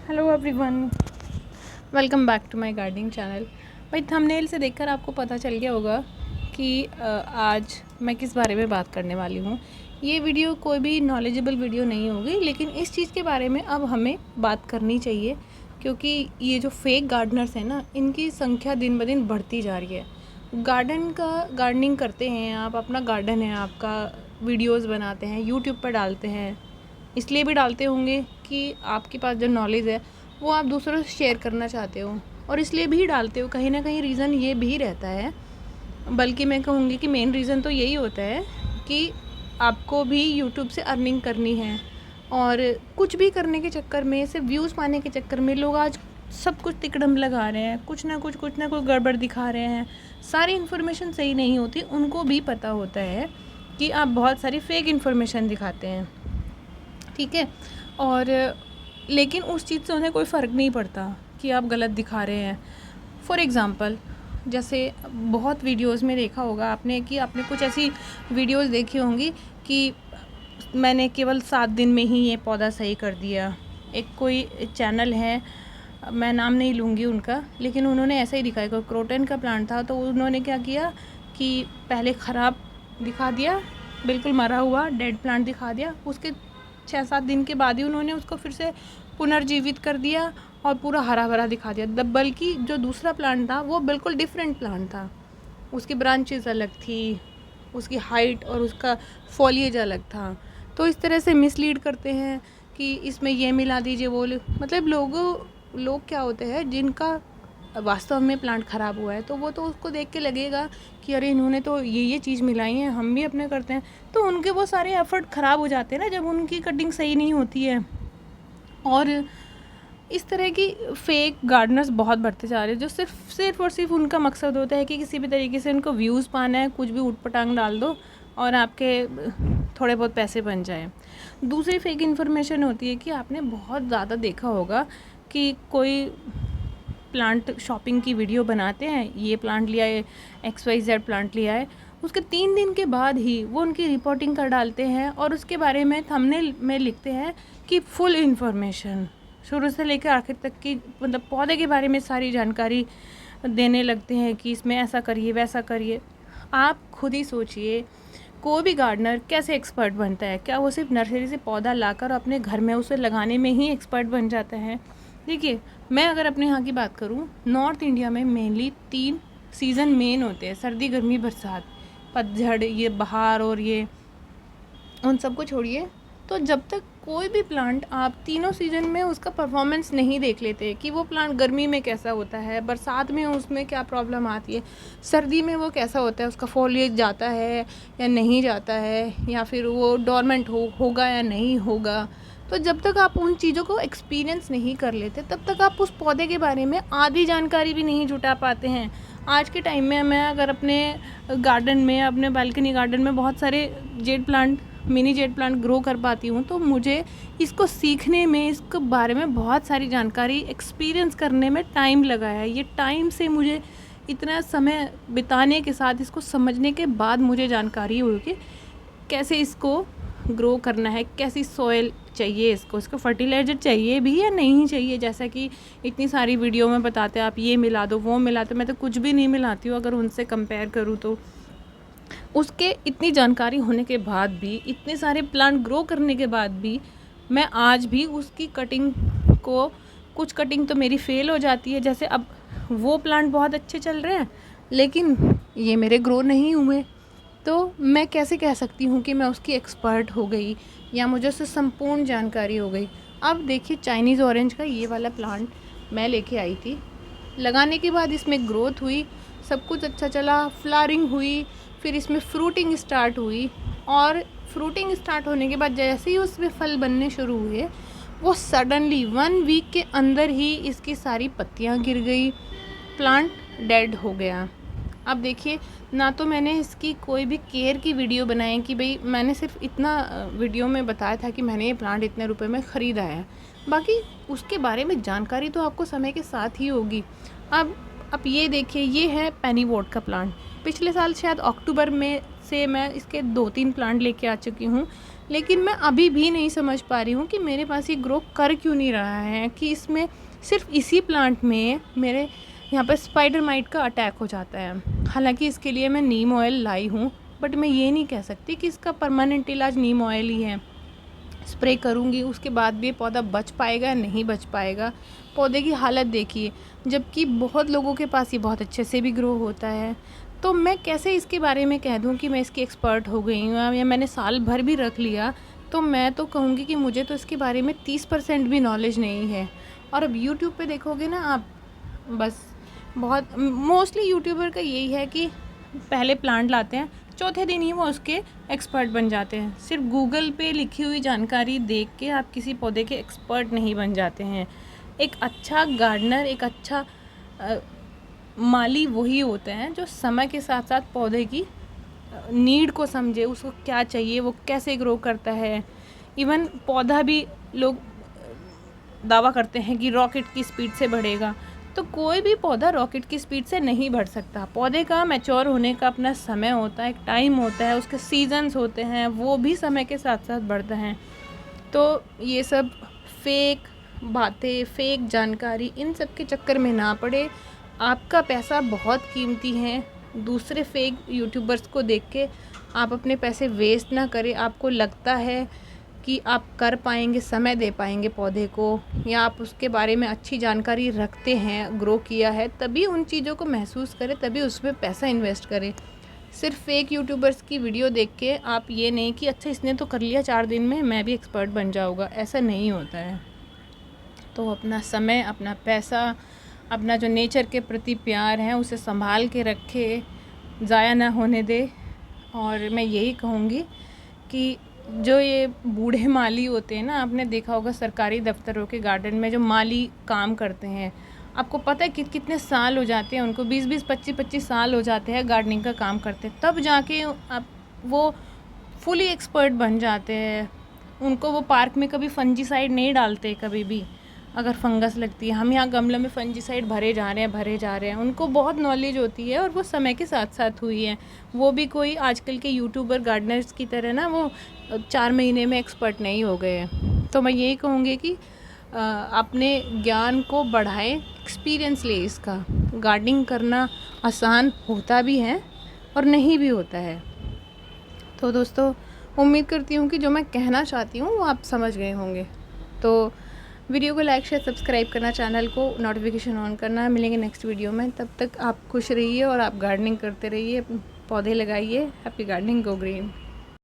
Hello everyone, welcome back to my gardening channel. भाई thumbnail से देखकर आपको पता चल गया होगा कि आज मैं किस बारे में बात करने वाली हूँ। ये वीडियो कोई भी नॉलेजेबल वीडियो नहीं होगी, लेकिन इस चीज़ के बारे में अब हमें बात करनी चाहिए क्योंकि ये जो फेक गार्डनर्स हैं ना, इनकी संख्या दिन ब दिन बढ़ती जा रही है। गार्डनिंग करते हैं आप, अपना गार्डन है आपका, वीडियोज़ बनाते हैं, यूट्यूब पर डालते हैं, इसलिए भी डालते होंगे कि आपके पास जो नॉलेज है वो आप दूसरों से शेयर करना चाहते हो, और इसलिए भी डालते हो। कहीं ना कहीं रीज़न ये भी रहता है, बल्कि मैं कहूँगी कि मेन रीज़न तो यही होता है कि आपको भी यूट्यूब से अर्निंग करनी है। और कुछ भी करने के चक्कर में, सिर्फ व्यूज़ पाने के चक्कर में लोग आज सब कुछ तिकड़म लगा रहे हैं, कुछ ना कुछ गड़बड़ दिखा रहे हैं। सारी इन्फॉर्मेशन सही नहीं होती, उनको भी पता होता है कि आप बहुत सारी फेक इन्फॉर्मेशन दिखाते हैं, ठीक है। और लेकिन उस चीज़ से उन्हें कोई फ़र्क नहीं पड़ता कि आप गलत दिखा रहे हैं। फॉर एग्ज़ाम्पल, जैसे बहुत वीडियोस में देखा होगा आपने कि आपने कुछ ऐसी वीडियोस देखी होंगी कि मैंने केवल 7 दिन में ही ये पौधा सही कर दिया। एक कोई चैनल है, मैं नाम नहीं लूँगी उनका, लेकिन उन्होंने ऐसा ही दिखाया। कोई क्रोटन का प्लांट था, तो उन्होंने क्या किया कि पहले ख़राब दिखा दिया, बिल्कुल मरा हुआ डेड प्लांट दिखा दिया। उसके 6-7 दिन के बाद ही उन्होंने उसको फिर से पुनर्जीवित कर दिया और पूरा हरा भरा दिखा दिया। बल्कि जो दूसरा प्लांट था वो बिल्कुल डिफरेंट प्लांट था, उसकी ब्रांचेस अलग थी, उसकी हाइट और उसका फॉलिएज अलग था। तो इस तरह से मिसलीड करते हैं कि इसमें ये मिला दीजिए, वो मतलब लोग क्या होते हैं जिनका वास्तव में प्लांट ख़राब हुआ है, तो वो तो उसको देख के लगेगा कि अरे इन्होंने तो ये चीज़ मिलाई है, हम भी अपने करते हैं। तो उनके वो सारे एफ़र्ट ख़राब हो जाते हैं ना, जब उनकी कटिंग सही नहीं होती है। और इस तरह की फेक गार्डनर्स बहुत बढ़ते जा रहे हैं, जो सिर्फ और सिर्फ उनका मकसद होता है कि किसी भी तरीके से उनको व्यूज़ पाना है, कुछ भी ऊट-पटांग डाल दो और आपके थोड़े बहुत पैसे बन जाए। दूसरी फेक इन्फॉर्मेशन होती है कि आपने बहुत ज़्यादा देखा होगा कि कोई प्लांट शॉपिंग की वीडियो बनाते हैं, ये प्लांट लिया है, XYZ प्लांट लिया है, उसके 3 दिन के बाद ही वो उनकी रिपोर्टिंग कर डालते हैं और उसके बारे में थंबनेल में लिखते हैं कि फुल इन्फॉर्मेशन, शुरू से लेकर आखिर तक की, मतलब पौधे के बारे में सारी जानकारी देने लगते हैं कि इसमें ऐसा करिए वैसा करिए। आप खुद ही सोचिए, कोई भी गार्डनर कैसे एक्सपर्ट बनता है? क्या वो सिर्फ नर्सरी से पौधा लाकर अपने घर में उसे लगाने में ही एक्सपर्ट बन जाता है? देखिए, मैं अगर अपने यहाँ की बात करूँ, नॉर्थ इंडिया में मेनली 3 सीज़न मेन होते हैं, सर्दी, गर्मी, बरसात, पतझड़, ये बहार और ये उन सबको छोड़िए। तो जब तक कोई भी प्लांट आप तीनों सीज़न में उसका परफॉर्मेंस नहीं देख लेते कि वो प्लांट गर्मी में कैसा होता है, बरसात में उसमें क्या प्रॉब्लम आती है, सर्दी में वो कैसा होता है, उसका फॉलिएज जाता है या नहीं जाता है, या फिर वो डोरमेंट होगा या नहीं होगा, तो जब तक आप उन चीज़ों को एक्सपीरियंस नहीं कर लेते, तब तक आप उस पौधे के बारे में आधी जानकारी भी नहीं जुटा पाते हैं। आज के टाइम में मैं अगर अपने गार्डन में, अपने बालकनी गार्डन में बहुत सारे मिनी जेड प्लांट ग्रो कर पाती हूँ, तो मुझे इसको सीखने में, इसके बारे में बहुत सारी जानकारी एक्सपीरियंस करने में टाइम लगा है। ये टाइम से मुझे इतना समय बिताने के साथ, इसको समझने के बाद मुझे जानकारी हुई कि कैसे इसको ग्रो करना है, कैसी सॉइल चाहिए, इसको फर्टिलाइज़र चाहिए भी या नहीं चाहिए। जैसा कि इतनी सारी वीडियो में बताते हैं आप ये मिला दो, वो मिला दो, मैं तो कुछ भी नहीं मिलाती हूँ अगर उनसे कंपेयर करूँ तो। उसके इतनी जानकारी होने के बाद भी, इतने सारे प्लांट ग्रो करने के बाद भी, मैं आज भी उसकी कटिंग को, कुछ कटिंग तो मेरी फ़ेल हो जाती है। जैसे अब वो प्लांट बहुत अच्छे चल रहे हैं, लेकिन ये मेरे ग्रो नहीं हुए, तो मैं कैसे कह सकती हूँ कि मैं उसकी एक्सपर्ट हो गई या मुझे उससे संपूर्ण जानकारी हो गई। अब देखिए, चाइनीज़ ऑरेंज का ये वाला प्लांट मैं लेके आई थी, लगाने के बाद इसमें ग्रोथ हुई, सब कुछ अच्छा चला, फ्लावरिंग हुई, फिर इसमें फ्रूटिंग स्टार्ट हुई, और फ्रूटिंग स्टार्ट होने के बाद जैसे ही उसमें फल बनने शुरू हुए, वो सडनली 1 वीक के अंदर ही इसकी सारी पत्तियाँ गिर गई, प्लांट डेड हो गया। अब देखिए, ना तो मैंने इसकी कोई भी केयर की वीडियो बनाई कि भाई मैंने सिर्फ इतना वीडियो में बताया था कि मैंने ये प्लांट इतने रुपए में ख़रीदा है, बाकी उसके बारे में जानकारी तो आपको समय के साथ ही होगी। अब ये देखिए, ये है पेनीवॉट का प्लांट। पिछले साल शायद अक्टूबर में से मैं इसके 2-3 प्लांट लेके आ चुकी हूँ, लेकिन मैं अभी भी नहीं समझ पा रही हूँ कि मेरे पास ये ग्रो कर क्यों नहीं रहा है, कि इसमें सिर्फ इसी प्लांट में मेरे यहाँ पर स्पाइडर माइट का अटैक हो जाता है। हालांकि इसके लिए मैं नीम ऑयल लाई हूँ, बट मैं ये नहीं कह सकती कि इसका परमानेंट इलाज नीम ऑयल ही है। स्प्रे करूँगी उसके बाद भी ये पौधा बच पाएगा या नहीं बच पाएगा। पौधे की हालत देखिए, जबकि बहुत लोगों के पास ये बहुत अच्छे से भी ग्रो होता है। तो मैं कैसे इसके बारे में कह दूँ कि मैं इसकी एक्सपर्ट हो गई हूँ, या मैंने साल भर भी रख लिया तो मैं तो कहूँगी कि मुझे तो इसके बारे में 30% भी नॉलेज नहीं है। और अब यूट्यूब पे देखोगे ना आप, बस बहुत मोस्टली यूट्यूबर का यही है कि पहले प्लांट लाते हैं, चौथे दिन ही वो उसके एक्सपर्ट बन जाते हैं। सिर्फ गूगल पे लिखी हुई जानकारी देख के आप किसी पौधे के एक्सपर्ट नहीं बन जाते हैं। एक अच्छा गार्डनर, एक अच्छा माली वही होते हैं जो समय के साथ साथ पौधे की नीड को समझे, उसको क्या चाहिए, वो कैसे ग्रो करता है। इवन पौधा भी लोग दावा करते हैं कि रॉकेट की स्पीड से बढ़ेगा, तो कोई भी पौधा रॉकेट की स्पीड से नहीं बढ़ सकता। पौधे का मैच्योर होने का अपना समय होता है, एक टाइम होता है, उसके सीजन्स होते हैं, वो भी समय के साथ साथ बढ़ते हैं। तो ये सब फेक बातें, फेक जानकारी, इन सब के चक्कर में ना पड़े। आपका पैसा बहुत कीमती है, दूसरे फेक यूट्यूबर्स को देख के आप अपने पैसे वेस्ट ना करें। आपको लगता है कि आप कर पाएंगे, समय दे पाएंगे पौधे को, या आप उसके बारे में अच्छी जानकारी रखते हैं, ग्रो किया है, तभी उन चीज़ों को महसूस करें, तभी उसमें पैसा इन्वेस्ट करें। सिर्फ फेक यूट्यूबर्स की वीडियो देख के आप ये नहीं कि अच्छा इसने तो कर लिया 4 दिन में, मैं भी एक्सपर्ट बन जाऊँगा, ऐसा नहीं होता है। तो अपना समय, अपना पैसा, अपना जो नेचर के प्रति प्यार है उसे संभाल के रखे, ज़ाया ना होने दे। और मैं यही कहूँगी कि जो ये बूढ़े माली होते हैं ना, आपने देखा होगा सरकारी दफ्तरों के गार्डन में जो माली काम करते हैं, आपको पता है कि कितने साल हो जाते हैं उनको, 20-20, 25-25 साल हो जाते हैं गार्डनिंग का काम करते, तब जाके आप वो फुली एक्सपर्ट बन जाते हैं। उनको वो पार्क में कभी फंजीसाइड नहीं डालते कभी भी, अगर फंगस लगती है। हम यहाँ गमले में फंजीसाइड भरे जा रहे हैं। उनको बहुत नॉलेज होती है और वो समय के साथ साथ हुई है। वो भी कोई आजकल के यूट्यूबर गार्डनर्स की तरह ना वो 4 महीने में एक्सपर्ट नहीं हो गए हैं। तो मैं यही कहूँगी कि अपने ज्ञान को बढ़ाएं, एक्सपीरियंस ले इसका। गार्डनिंग करना आसान होता भी है और नहीं भी होता है। तो दोस्तों, उम्मीद करती हूँ कि जो मैं कहना चाहती हूँ वो आप समझ गए होंगे। तो वीडियो को लाइक, शेयर, सब्सक्राइब करना, चैनल को नोटिफिकेशन ऑन करना। मिलेंगे नेक्स्ट वीडियो में, तब तक आप खुश रहिए और आप गार्डनिंग करते रहिए, पौधे लगाइए। Happy gardening, go green.